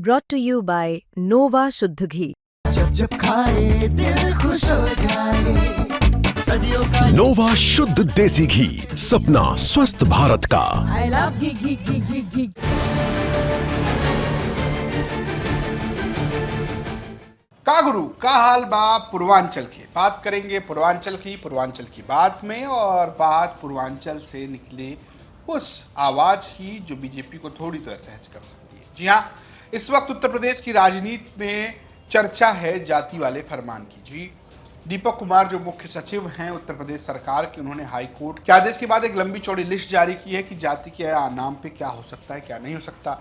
brought to you by Nova शुद्ध घी। जब जब खाए दिल खुश हो जाए, सदियों का नोवा शुद्ध देसी घी, सपना स्वस्थ भारत का। I love घी घी घी घी घी। का गुरु का हाल बा पूर्वांचल की बात करेंगे, पूर्वांचल की बात में, और बात पूर्वांचल से निकले उस आवाज की जो बीजेपी को थोड़ी तो असहज कर सकती है। जी हाँ, इस वक्त उत्तर प्रदेश की राजनीति में चर्चा है जाति वाले फरमान की। जी, दीपक कुमार जो मुख्य सचिव हैं उत्तर प्रदेश सरकार के, उन्होंने हाई कोर्ट के आदेश के बाद एक लंबी चौड़ी लिस्ट जारी की है कि जाति के नाम पे क्या हो सकता है, क्या नहीं हो सकता।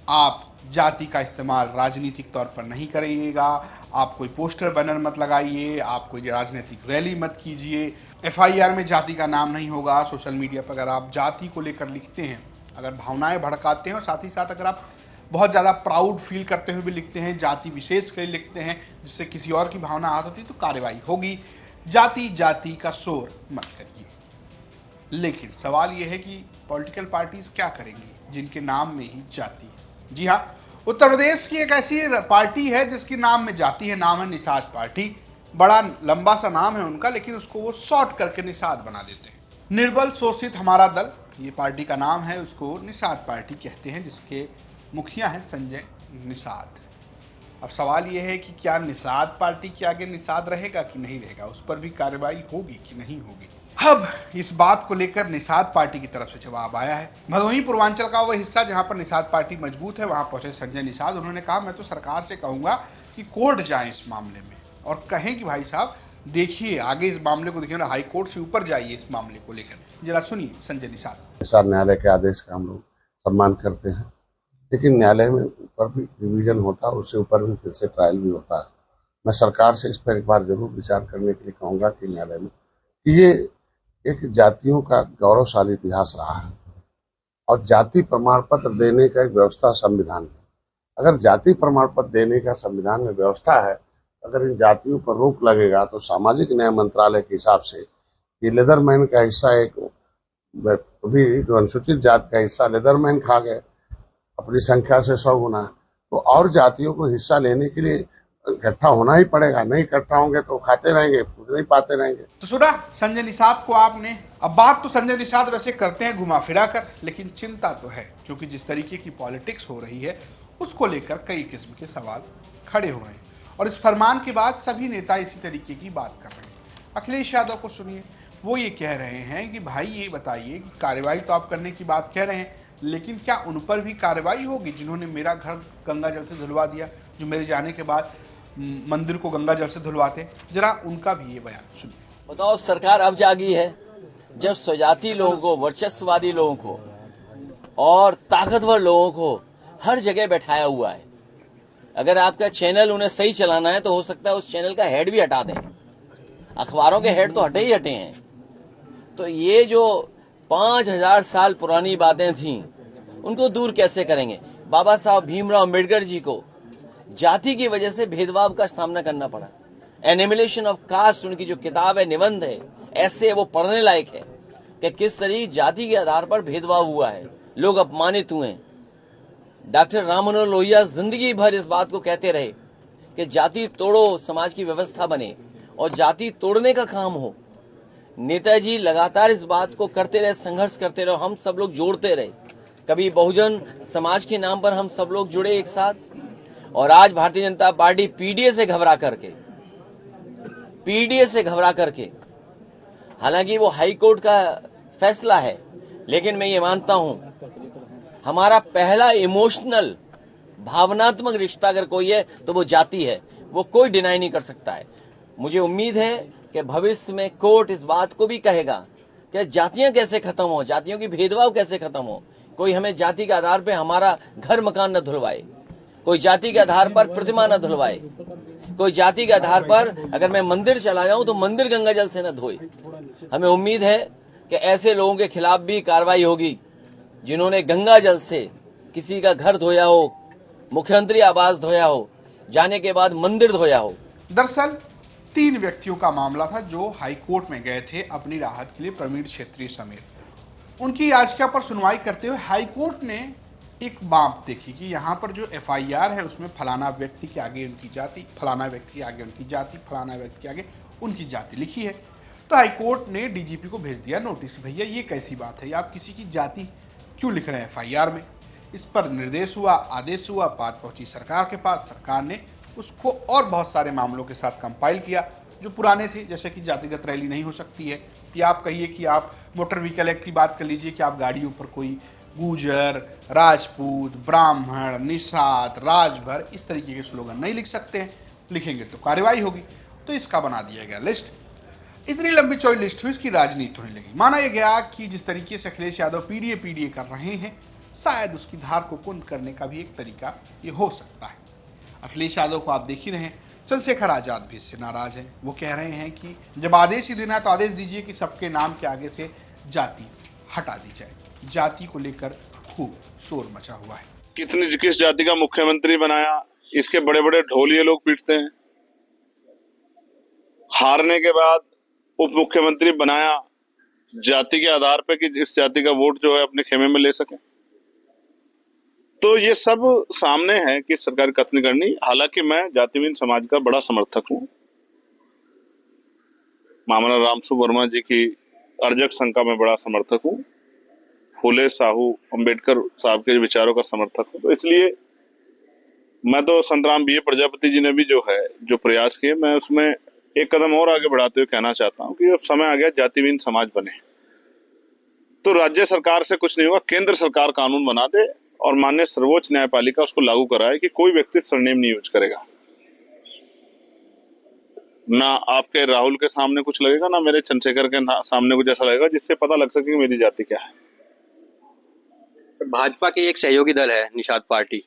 आप जाति का इस्तेमाल राजनीतिक तौर पर नहीं करिएगा, आप कोई पोस्टर बैनर मत लगाइए, आप कोई राजनीतिक रैली मत कीजिए, एफआईआर में जाति का नाम नहीं होगा। सोशल मीडिया पर अगर आप जाति को लेकर लिखते हैं, अगर भावनाएं भड़काते हैं और साथ ही साथ अगर आप बहुत ज़्यादा प्राउड फील करते हुए भी लिखते हैं, जाति विशेष के लिए लिखते हैं जिससे किसी और की भावना आहत होती है, तो कार्रवाई होगी। जाति का शोर मत करिए। लेकिन सवाल यह है कि पॉलिटिकल पार्टीज क्या करेंगी जिनके नाम में ही जाति है। जी हाँ, उत्तर प्रदेश की एक ऐसी पार्टी है जिसके नाम में जाति है, नाम है निषाद पार्टी। बड़ा लंबा सा नाम है उनका, लेकिन उसको वो शॉर्ट करके निषाद बना देते हैं। निर्बल शोषित हमारा दल, ये पार्टी का नाम है, उसको निषाद पार्टी कहते हैं, जिसके मुखिया हैं संजय निषाद। अब सवाल यह है कि क्या निषाद पार्टी के आगे निषाद रहेगा कि नहीं रहेगा, उस पर भी कार्रवाई होगी कि नहीं होगी। अब इस बात को लेकर निषाद पार्टी की तरफ से जवाब आया है। भदोही पूर्वांचल का वह हिस्सा जहां पर निषाद पार्टी मजबूत है, वहां पहुंचे संजय निषाद। उन्होंने कहा, मैं तो सरकार से कहूंगा कि कोर्ट जाए इस मामले में और कहें कि भाई साहब देखिए, आगे इस मामले को देखिए, हाई कोर्ट से ऊपर जाइए इस मामले को लेकर। जरा सुनिए संजय निषाद। न्यायालय के आदेश का हम लोग सम्मान करते हैं, लेकिन न्यायालय में ऊपर भी रिवीजन होता है, उससे ऊपर भी फिर से ट्रायल भी होता है। मैं सरकार से इस पर एक बार जरूर विचार करने के लिए कहूँगा कि न्यायालय में कि ये एक जातियों का गौरवशाली इतिहास रहा है और जाति प्रमाण पत्र देने का एक व्यवस्था संविधान में। अगर जाति प्रमाण पत्र देने का संविधान में व्यवस्था है, अगर इन जातियों पर रोक लगेगा तो सामाजिक न्याय मंत्रालय के हिसाब से ये लेदरमैन का हिस्सा, एक अभी जो अनुसूचित जाति का हिस्सा लेदरमैन खा गए अपनी संख्या से 100 गुना, तो और जातियों को हिस्सा लेने के लिए इकट्ठा होना ही पड़ेगा। नहीं इकट्ठा होंगे तो खाते रहेंगे, कुछ नहीं पाते रहेंगे। तो सुना संजय निषाद को आपने। अब बात तो संजय निषाद वैसे करते हैं घुमा फिरा कर, लेकिन चिंता तो है, क्योंकि जिस तरीके की पॉलिटिक्स हो रही है उसको लेकर कई किस्म के सवाल खड़े हो रहे हैं, और इस फरमान के बाद सभी नेता इसी तरीके की बात कर रहे हैं। अखिलेश यादव को सुनिए, वो ये कह रहे हैं कि भाई ये बताइए कि कार्रवाई तो आप करने की बात कह रहे हैं, लेकिन क्या उन पर भी कार्रवाई होगी जिन्होंने मेरा घर गंगा जल से धुलवा दिया, जो मेरे जाने के बाद मंदिर को गंगा जल से धुलवाते? जरा उनका भी ये बयान सुनिए। बताओ, सरकार अब जागी है जब स्वजाति लोगों को, वर्चस्ववादी लोगों को और ताकतवर लोगों को हर जगह बैठाया हुआ है। अगर आपका चैनल उन्हें सही चलाना है तो हो सकता है उस चैनल का हेड भी हटा दें। अखबारों के हेड तो हटे ही हटे हैं। तो ये जो 5000 साल पुरानी बातें थीं, उनको दूर कैसे करेंगे? बाबा साहब भीमराव अम्बेडकर जी को जाति की वजह से भेदभाव का सामना करना पड़ा। एनिमिलेशन ऑफ कास्ट उनकी जो किताब है, निबंध है, ऐसे वो पढ़ने लायक है कि किस तरीके जाति के आधार पर भेदभाव हुआ है, लोग अपमानित हुए हैं। डॉक्टर राम मनोहर लोहिया जिंदगी भर इस बात को कहते रहे कि जाति तोड़ो, समाज की व्यवस्था बने, और जाति तोड़ने का काम हो। नेताजी लगातार इस बात को करते रहे, संघर्ष करते रहे, हम सब लोग जोड़ते रहे। कभी बहुजन समाज के नाम पर हम सब लोग जुड़े एक साथ, और आज भारतीय जनता पार्टी पीडीए से घबरा करके, हालांकि वो हाई कोर्ट का फैसला है, लेकिन मैं ये मानता हूं हमारा पहला इमोशनल भावनात्मक रिश्ता अगर कोई है तो वो जाति है। वो कोई डिनाई नहीं कर सकता है। मुझे उम्मीद है कि भविष्य में कोर्ट इस बात को भी कहेगा कि जातियां कैसे खत्म हो, जातियों की भेदभाव कैसे खत्म हो। कोई हमें जाति के आधार पर हमारा घर मकान न धुलवाए, कोई जाति के आधार पर प्रतिमा न धुलवाए, कोई जाति के आधार पर अगर मैं मंदिर चला जाऊं तो मंदिर गंगा जल से न धोए। हमें उम्मीद है कि ऐसे लोगों के खिलाफ भी कार्रवाई होगी जिन्होंने गंगा जल से किसी का घर धोया हो, मुख्यमंत्री आवास धोया हो, जाने के बाद मंदिर धोया हो। दरअसल 3 व्यक्तियों का मामला था जो हाई कोर्ट में गए थे अपनी राहत के लिए, प्रवीण क्षेत्री समेत। उनकी याचिका पर सुनवाई करते हुए हाई कोर्ट ने एक बात देखिए कि यहाँ पर जो एफआईआर है उसमें फलाना व्यक्ति के आगे उनकी जाति, फलाना व्यक्ति के आगे उनकी जाति, फलाना व्यक्ति के आगे उनकी जाति लिखी है। तो हाईकोर्ट ने डीजीपी को भेज दिया नोटिस, भैया ये कैसी बात है, आप किसी की जाति क्यों लिख रहे हैं एफआईआर में। इस पर निर्देश हुआ, आदेश हुआ, बात पहुंची सरकार के पास, सरकार ने उसको और बहुत सारे मामलों के साथ कंपाइल किया जो पुराने थे, जैसे कि जातिगत रैली नहीं हो सकती है, या आप कहिए कि आप मोटर व्हीकल एक्ट की बात कर लीजिए कि आप गाड़ियों पर कोई गुर्जर, राजपूत, ब्राह्मण, निषाद, राजभर इस तरीके के स्लोगन नहीं लिख सकते हैं, लिखेंगे तो कार्रवाई होगी। तो इसका बना दिया गया लिस्ट। इतनी लंबी चौड़ी लिस्ट हुई, इसकी राजनीति होने लगी। माना यह गया कि जिस तरीके से अखिलेश यादव पीडीए कर रहे हैं, शायद उसकी धार को कुंद करने का भी एक तरीका ये हो सकता है। अखिलेश यादव को आप देख ही रहे हैं, चंद्रशेखर आजाद भी इससे नाराज हैं। वो कह रहे हैं कि जब आदेश ही देना है तो आदेश दीजिए कि सबके नाम के आगे से जाति हटा दी जाए। जाति को लेकर खूब शोर मचा हुआ है। किस जाति का मुख्यमंत्री बनाया, इसके बड़े बड़े ढोलिये लोग पीटते हैं। हारने के बाद उप मुख्यमंत्री बनाया जाति के आधार पर कि इस जाति का वोट जो है अपने खेमे में ले सके। तो ये सब सामने है कि सरकार कथनी करनी। हालांकि मैं जातिहीन समाज का बड़ा समर्थक हूँ। मामला रामसु वर्मा जी की अर्जक संघ का मैं बड़ा समर्थक हूँ। फुले साहू अंबेडकर साहब के विचारों का समर्थक हूँ। तो इसलिए मैं तो संतराम बीए प्रजापति जी ने भी जो प्रयास किए, मैं उसमें एक कदम और आगे बढ़ाते हुए कहना चाहता हूँ कि अब समय आ गया जातिहीन समाज बने। तो राज्य सरकार से कुछ नहीं होगा, केंद्र सरकार कानून बना दे और माननीय सर्वोच्च न्यायपालिका उसको लागू कराए कि कोई व्यक्ति सरनेम नहीं यूज करेगा। ना आपके राहुल के सामने कुछ लगेगा, ना मेरे चंद्रशेखर के सामने कुछ ऐसा लगेगा जिससे पता लग सके कि मेरी जाति क्या है। भाजपा के एक सहयोगी दल है निषाद पार्टी,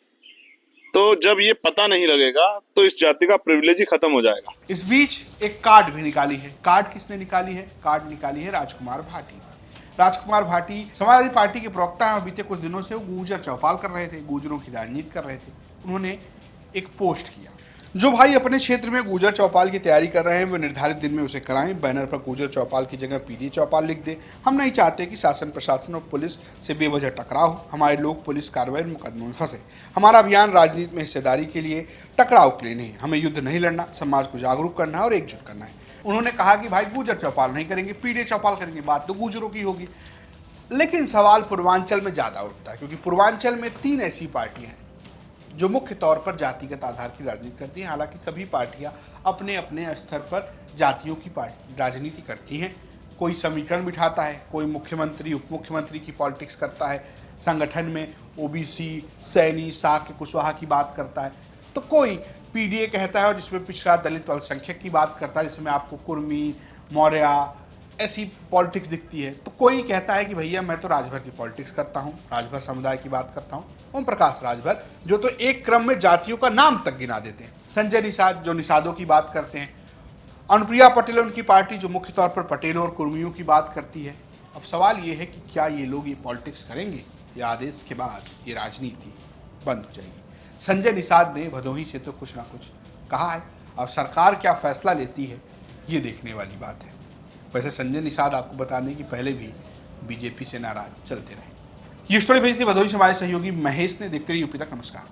तो जब ये पता नहीं लगेगा तो इस जाति का प्रिविलेज ही खत्म हो जाएगा। इस बीच एक कार्ड भी निकाली है। कार्ड किसने निकाली है? कार्ड निकाली है राजकुमार भाटी। राजकुमार भाटी समाजवादी पार्टी के प्रवक्ता हैं और बीते कुछ दिनों से वो गुर्जर चौपाल कर रहे थे, गुर्जरों की राजनीति कर रहे थे। उन्होंने एक पोस्ट किया, जो भाई अपने क्षेत्र में गुर्जर चौपाल की तैयारी कर रहे हैं वे निर्धारित दिन में उसे कराएं। बैनर पर गुर्जर चौपाल की जगह पीडीए चौपाल लिख दे। हम नहीं चाहते कि शासन प्रशासन और पुलिस से बेवजह टकराव हो। हमारे लोग पुलिस कार्रवाई और मुकदमों में फंसे। हमारा अभियान राजनीति में हिस्सेदारी के लिए, टकराव के लिए नहीं। हमें युद्ध नहीं लड़ना, समाज को जागरूक करना है और एकजुट करना है। उन्होंने कहा कि भाई गुर्जर चौपाल नहीं करेंगे, पीडीए चौपाल करेंगे। बात तो गुर्जरों की होगी, लेकिन सवाल पूर्वांचल में ज़्यादा उठता है, क्योंकि पूर्वांचल में 3 ऐसी पार्टियां हैं जो मुख्य तौर पर जातिगत आधार की राजनीति करती हैं। हालांकि सभी पार्टियां अपने अपने स्तर पर जातियों की राजनीति करती हैं। कोई समीकरण बिठाता है, कोई मुख्यमंत्री उप मुख्यमंत्री की पॉलिटिक्स करता है, संगठन में ओबीसी, सैनी, शाक्य, कुशवाहा की बात करता है, तो कोई पीडीए कहता है और जिसमें पिछड़ा दलित अल्पसंख्यक की बात करता है, जिसमें आपको कुर्मी, मौर्य ऐसी पॉलिटिक्स दिखती है। तो कोई कहता है कि भैया मैं तो राजभर की पॉलिटिक्स करता हूँ, राजभर समुदाय की बात करता हूँ। ओम प्रकाश राजभर जो तो एक क्रम में जातियों का नाम तक गिना देते हैं। संजय निषाद जो निषादों की बात करते हैं। अनुप्रिया पटेल उनकी पार्टी जो मुख्य तौर पर पटेलों और कुर्मियों की बात करती है। अब सवाल ये है कि क्या ये लोग ये पॉलिटिक्स करेंगे या आदेश के बाद ये राजनीति बंद हो जाएगी। संजय निषाद ने भदोही से तो कुछ ना कुछ कहा है। अब सरकार क्या फैसला लेती है ये देखने वाली बात है। वैसे संजय निषाद आपको बताने कि पहले भी बीजेपी से नाराज चलते रहे। ये स्टोरी भेजी थी भदोही से हमारे सहयोगी महेश ने। देखते रहिए यूपी तक। नमस्कार।